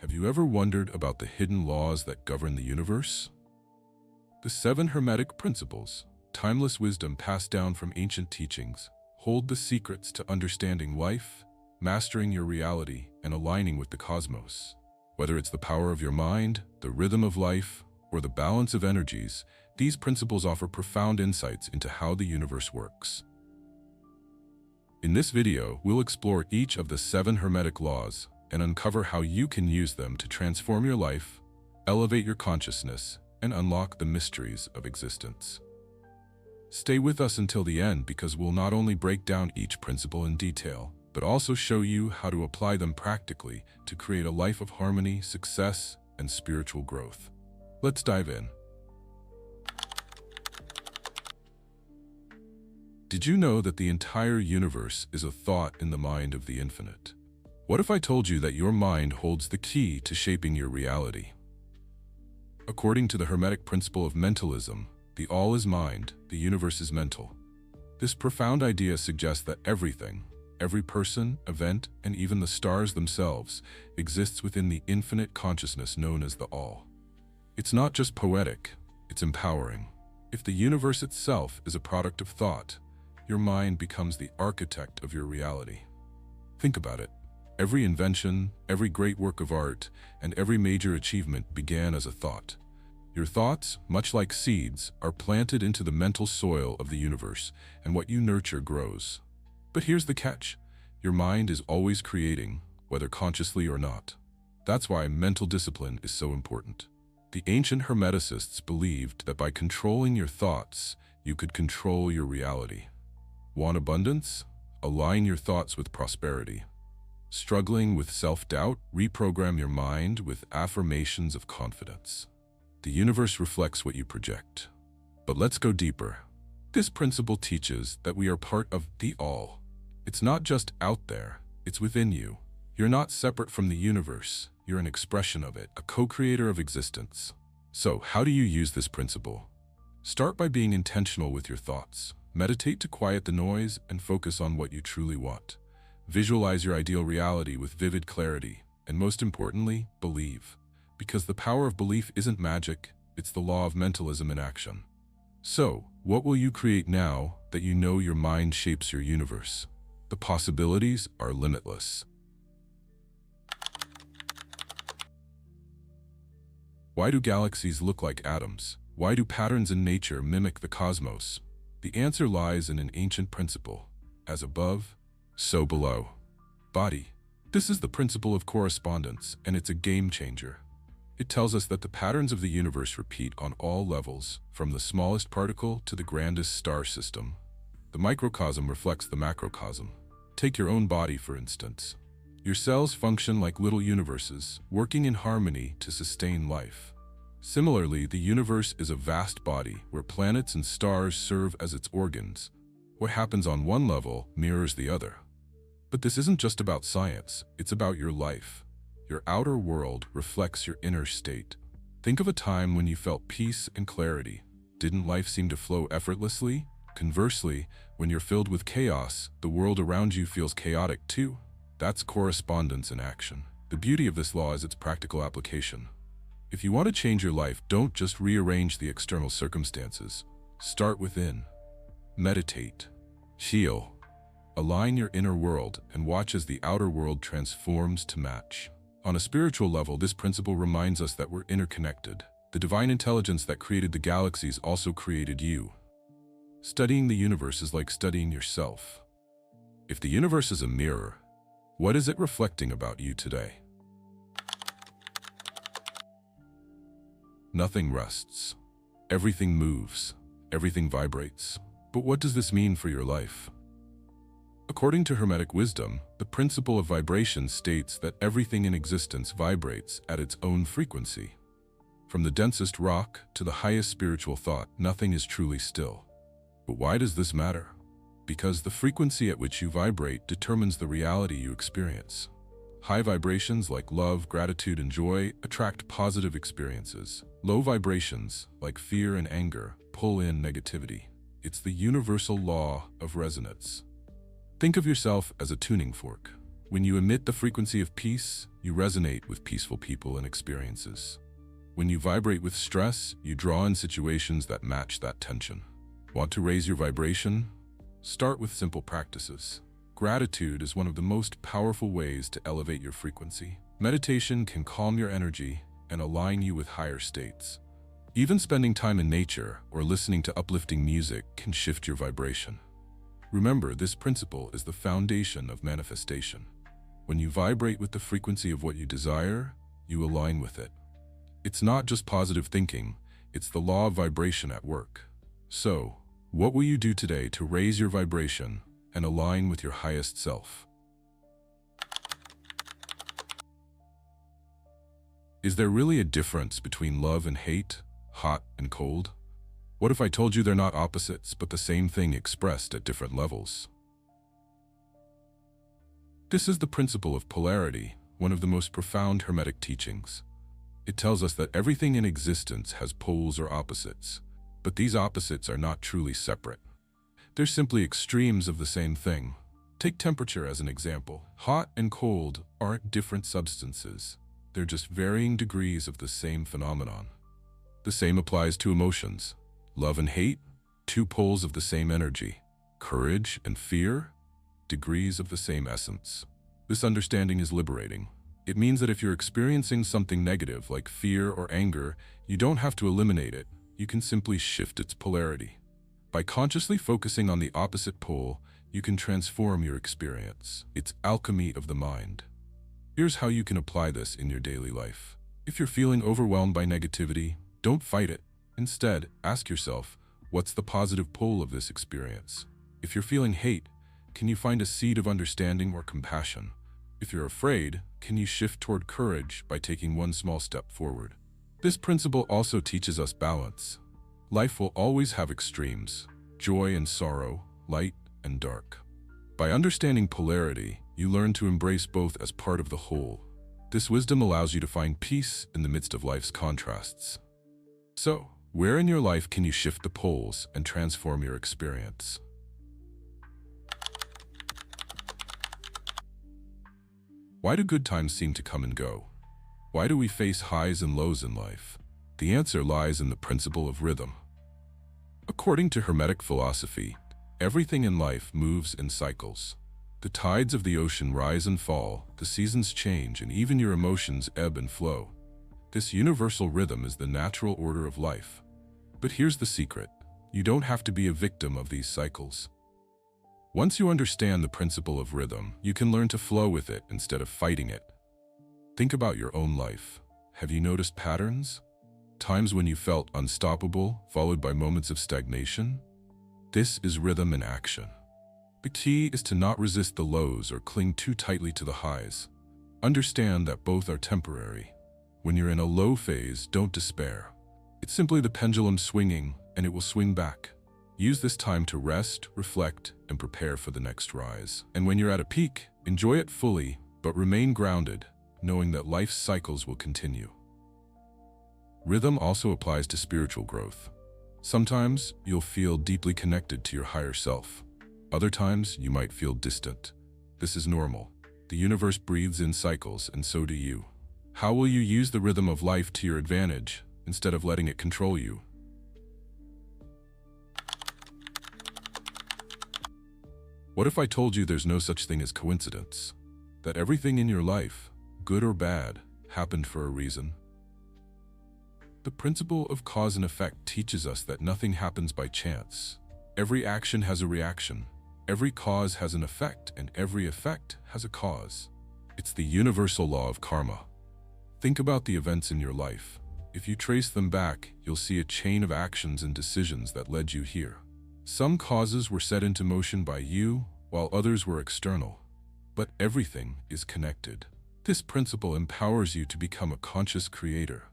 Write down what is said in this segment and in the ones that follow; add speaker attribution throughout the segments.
Speaker 1: Have you ever wondered about the hidden laws that govern the universe? The 7 Hermetic Principles, timeless wisdom passed down from ancient teachings, hold the secrets to understanding life, mastering your reality, and aligning with the cosmos. Whether it's the power of your mind, the rhythm of life, or the balance of energies, these principles offer profound insights into how the universe works. In this video, we'll explore each of the 7 Hermetic Laws and uncover how you can use them to transform your life, elevate your consciousness, and unlock the mysteries of existence. Stay with us until the end because we'll not only break down each principle in detail, but also show you how to apply them practically to create a life of harmony, success, and spiritual growth. Let's dive in. Did you know that the entire universe is a thought in the mind of the infinite? What if I told you that your mind holds the key to shaping your reality? According to the Hermetic Principle of Mentalism, the all is mind, the universe is mental. This profound idea suggests that everything, every person, event, and even the stars themselves exists within the infinite consciousness known as the All. It's not just poetic, it's empowering. If the universe itself is a product of thought, your mind becomes the architect of your reality. Think about it. Every invention, every great work of art, and every major achievement began as a thought. Your thoughts, much like seeds, are planted into the mental soil of the universe, and what you nurture grows. But here's the catch. Your mind is always creating, whether consciously or not. That's why mental discipline is so important. The ancient Hermeticists believed that by controlling your thoughts, you could control your reality. Want abundance? Align your thoughts with prosperity. Struggling with self-doubt? Reprogram your mind with affirmations of confidence. The universe reflects what you project. But let's go deeper. This principle teaches that we are part of the All. It's not just out there, it's within you. You're not separate from the universe, you're an expression of it, a co-creator of existence. So, how do you use this principle? Start by being intentional with your thoughts. Meditate to quiet the noise and focus on what you truly want. Visualize your ideal reality with vivid clarity, and most importantly, believe. Because the power of belief isn't magic, it's the law of mentalism in action. So, what will you create now that you know your mind shapes your universe? The possibilities are limitless. Why do galaxies look like atoms? Why do patterns in nature mimic the cosmos? The answer lies in an ancient principle. As above, so below. Body. This is the principle of correspondence, and it's a game changer. It tells us that the patterns of the universe repeat on all levels, from the smallest particle to the grandest star system. The microcosm reflects the macrocosm. Take your own body, for instance. Your cells function like little universes, working in harmony to sustain life. Similarly, the universe is a vast body where planets and stars serve as its organs. What happens on one level mirrors the other. But this isn't just about science, it's about your life. Your outer world reflects your inner state. Think of a time when you felt peace and clarity. Didn't life seem to flow effortlessly? Conversely, when you're filled with chaos, the world around you feels chaotic too. That's correspondence in action. The beauty of this law is its practical application. If you want to change your life, don't just rearrange the external circumstances. Start within. Meditate. Heal. Align your inner world and watch as the outer world transforms to match. On a spiritual level, this principle reminds us that we're interconnected. The divine intelligence that created the galaxies also created you. Studying the universe is like studying yourself. If the universe is a mirror, what is it reflecting about you today? Nothing rests. Everything moves. Everything vibrates. But what does this mean for your life? According to Hermetic wisdom, the principle of vibration states that everything in existence vibrates at its own frequency. From the densest rock to the highest spiritual thought, nothing is truly still. But why does this matter? Because the frequency at which you vibrate determines the reality you experience. High vibrations like love, gratitude, and joy attract positive experiences. Low vibrations like fear and anger pull in negativity. It's the universal law of resonance. Think of yourself as a tuning fork. When you emit the frequency of peace, you resonate with peaceful people and experiences. When you vibrate with stress, you draw in situations that match that tension. Want to raise your vibration? Start with simple practices. Gratitude is one of the most powerful ways to elevate your frequency. Meditation can calm your energy and align you with higher states. Even spending time in nature or listening to uplifting music can shift your vibration. Remember, this principle is the foundation of manifestation. When you vibrate with the frequency of what you desire, you align with it. It's not just positive thinking, it's the law of vibration at work. So, what will you do today to raise your vibration and align with your highest self? Is there really a difference between love and hate, hot and cold? What if I told you they're not opposites, but the same thing expressed at different levels? This is the principle of polarity, one of the most profound Hermetic teachings. It tells us that everything in existence has poles or opposites, but these opposites are not truly separate. They're simply extremes of the same thing. Take temperature as an example. Hot and cold aren't different substances. They're just varying degrees of the same phenomenon. The same applies to emotions. Love and hate, two poles of the same energy. Courage and fear, degrees of the same essence. This understanding is liberating. It means that if you're experiencing something negative like fear or anger, you don't have to eliminate it. You can simply shift its polarity. By consciously focusing on the opposite pole, you can transform your experience. It's alchemy of the mind. Here's how you can apply this in your daily life. If you're feeling overwhelmed by negativity, don't fight it. Instead, ask yourself, what's the positive pole of this experience? If you're feeling hate, can you find a seed of understanding or compassion? If you're afraid, can you shift toward courage by taking one small step forward? This principle also teaches us balance. Life will always have extremes, joy and sorrow, light and dark. By understanding polarity, you learn to embrace both as part of the whole. This wisdom allows you to find peace in the midst of life's contrasts. So, where in your life can you shift the poles and transform your experience? Why do good times seem to come and go? Why do we face highs and lows in life? The answer lies in the principle of rhythm. According to Hermetic philosophy, everything in life moves in cycles. The tides of the ocean rise and fall, the seasons change, and even your emotions ebb and flow. This universal rhythm is the natural order of life. But here's the secret. You don't have to be a victim of these cycles. Once you understand the principle of rhythm, you can learn to flow with it instead of fighting it. Think about your own life. Have you noticed patterns? Times when you felt unstoppable, followed by moments of stagnation? This is rhythm in action. The key is to not resist the lows or cling too tightly to the highs. Understand that both are temporary. When you're in a low phase, don't despair. It's simply the pendulum swinging, and it will swing back. Use this time to rest, reflect, and prepare for the next rise. And when you're at a peak, enjoy it fully, but remain grounded, knowing that life's cycles will continue. Rhythm also applies to spiritual growth. Sometimes you'll feel deeply connected to your higher self. Other times you might feel distant. This is normal. The universe breathes in cycles, and so do you. How will you use the rhythm of life to your advantage, instead of letting it control you? What if I told you there's no such thing as coincidence? That everything in your life, good or bad, happened for a reason? The principle of cause and effect teaches us that nothing happens by chance. Every action has a reaction. Every cause has an effect, and every effect has a cause. It's the universal law of karma. Think about the events in your life. If you trace them back, you'll see a chain of actions and decisions that led you here. Some causes were set into motion by you, while others were external. But everything is connected. This principle empowers you to become a conscious creator.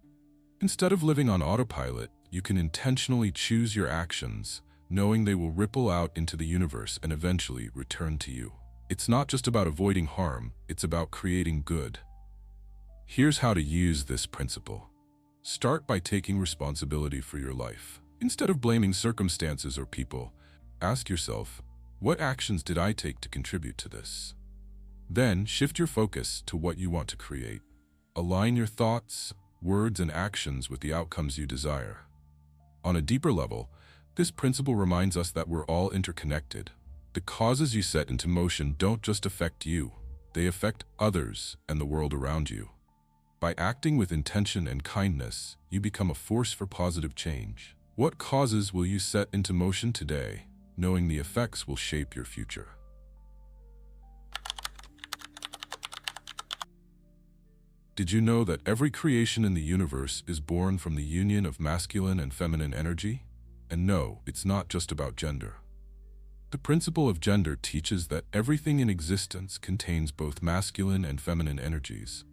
Speaker 1: Instead of living on autopilot, you can intentionally choose your actions, knowing they will ripple out into the universe and eventually return to you. It's not just about avoiding harm, it's about creating good. Here's how to use this principle. Start by taking responsibility for your life. Instead of blaming circumstances or people, ask yourself, what actions did I take to contribute to this? Then shift your focus to what you want to create. Align your thoughts, words, and actions with the outcomes you desire. On a deeper level, this principle reminds us that we're all interconnected. The causes you set into motion don't just affect you, they affect others and the world around you. By acting with intention and kindness, you become a force for positive change. What causes will you set into motion today, knowing the effects will shape your future? Did you know that every creation in the universe is born from the union of masculine and feminine energy? And no, it's not just about gender. The principle of gender teaches that everything in existence contains both masculine and feminine energies.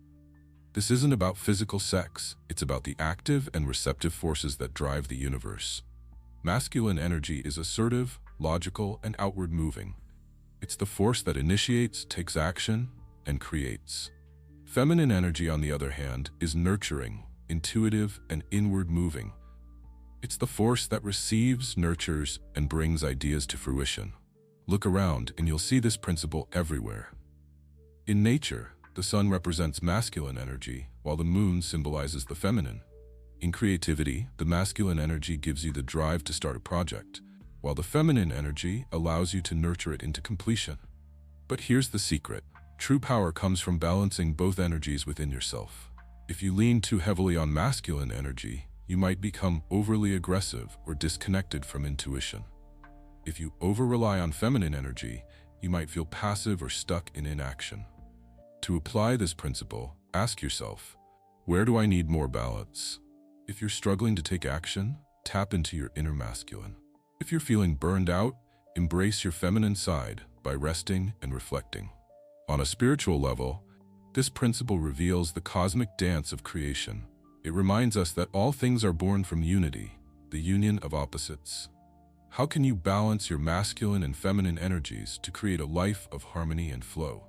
Speaker 1: This isn't about physical sex, it's about the active and receptive forces that drive the universe. Masculine energy is assertive, logical, and outward moving. It's the force that initiates, takes action, and creates. Feminine energy, on the other hand, is nurturing, intuitive, and inward moving. It's the force that receives, nurtures, and brings ideas to fruition. Look around and you'll see this principle everywhere. In nature, the sun represents masculine energy, while the moon symbolizes the feminine. In creativity, the masculine energy gives you the drive to start a project, while the feminine energy allows you to nurture it into completion. But here's the secret. True power comes from balancing both energies within yourself. If you lean too heavily on masculine energy, you might become overly aggressive or disconnected from intuition. If you over-rely on feminine energy, you might feel passive or stuck in inaction. To apply this principle, ask yourself, where do I need more balance? If you're struggling to take action, tap into your inner masculine. If you're feeling burned out, embrace your feminine side by resting and reflecting. On a spiritual level, this principle reveals the cosmic dance of creation. It reminds us that all things are born from unity, the union of opposites. How can you balance your masculine and feminine energies to create a life of harmony and flow?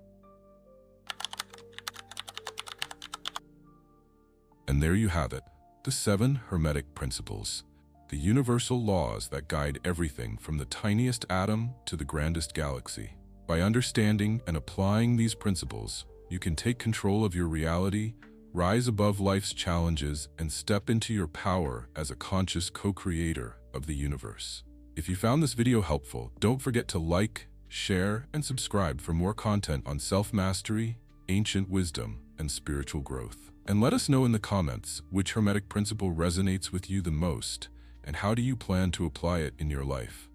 Speaker 1: And there you have it, the 7 Hermetic Principles, the universal laws that guide everything from the tiniest atom to the grandest galaxy. By understanding and applying these principles, you can take control of your reality, rise above life's challenges, and step into your power as a conscious co-creator of the universe. If you found this video helpful, don't forget to like, share, and subscribe for more content on self-mastery, ancient wisdom, and spiritual growth. And let us know in the comments which Hermetic principle resonates with you the most, and how do you plan to apply it in your life.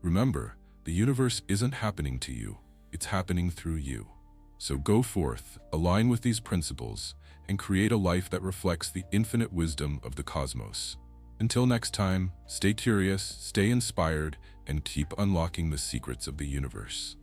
Speaker 1: Remember, the universe isn't happening to you, it's happening through you. So go forth, align with these principles, and create a life that reflects the infinite wisdom of the cosmos. Until next time, stay curious, stay inspired, and keep unlocking the secrets of the universe.